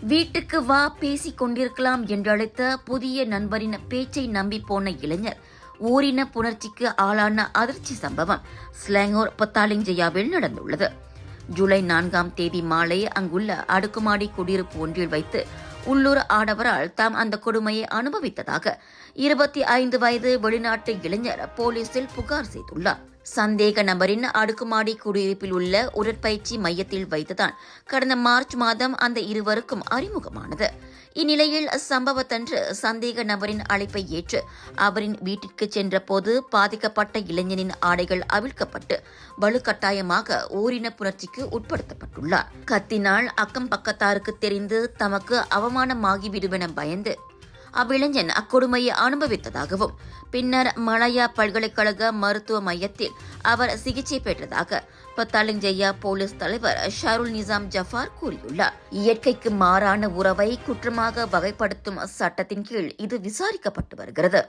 வீட்டுக்கு வா பேசிக் கொண்டிருக்கலாம் என்றழைத்த புதிய நண்பரின் பேச்சை நம்பி போன இளைஞர் ஓரின புணர்ச்சிக்கு ஆளான அதிர்ச்சி சம்பவம் ஸ்லாங்கூர் பத்தாலிங்ஜயாவில் நடந்துள்ளது. ஜூலை 4ஆம் தேதி மாலை அங்குள்ள அடுக்குமாடி குடியிருப்பு ஒன்றில் வைத்து உள்ளூர் ஆடவரால் தாம் அந்த கொடுமையை அனுபவித்ததாக 25 வயது வெளிநாட்டு இளைஞர் போலீசில் புகார் செய்துள்ளார். சந்தேக நபரின் அடுக்குமாடி குடியிருப்பில் உள்ள உடற்பயிற்சி மையத்தில் வைத்துதான் கடந்த மார்ச் மாதம் அந்த இருவருக்கும் அறிமுகமானது. இந்நிலையில் சம்பவத்தன்று சந்தேக நபரின் அழைப்பை ஏற்று அவரின் வீட்டிற்கு சென்ற போது பாதிக்கப்பட்ட இளைஞனின் ஆடைகள் அவிழ்க்கப்பட்டு வலுக்கட்டாயமாக ஓரின புணர்ச்சிக்கு உட்படுத்தப்பட்டுள்ளார். கத்தினால் அக்கம் பக்கத்தாருக்கு தெரிந்து தமக்கு அவமானமாகிவிடுவென பயந்து அவ்விளைஞன் அக்கொடுமையை அனுபவித்ததாகவும் பின்னர் மலாயா பல்கலைக்கழக மருத்துவ மையத்தில் அவர் சிகிச்சை பெற்றதாக பத்தாலிங்ஜயா போலீஸ் தலைவர் ஷாருல் நிசாம் ஜஃபார் கூறியுள்ளார். இயற்கைக்கு மாறான உறவை குற்றமாக வகைப்படுத்தும் சட்டத்தின் கீழ் இது விசாரிக்கப்பட்டு வருகிறது.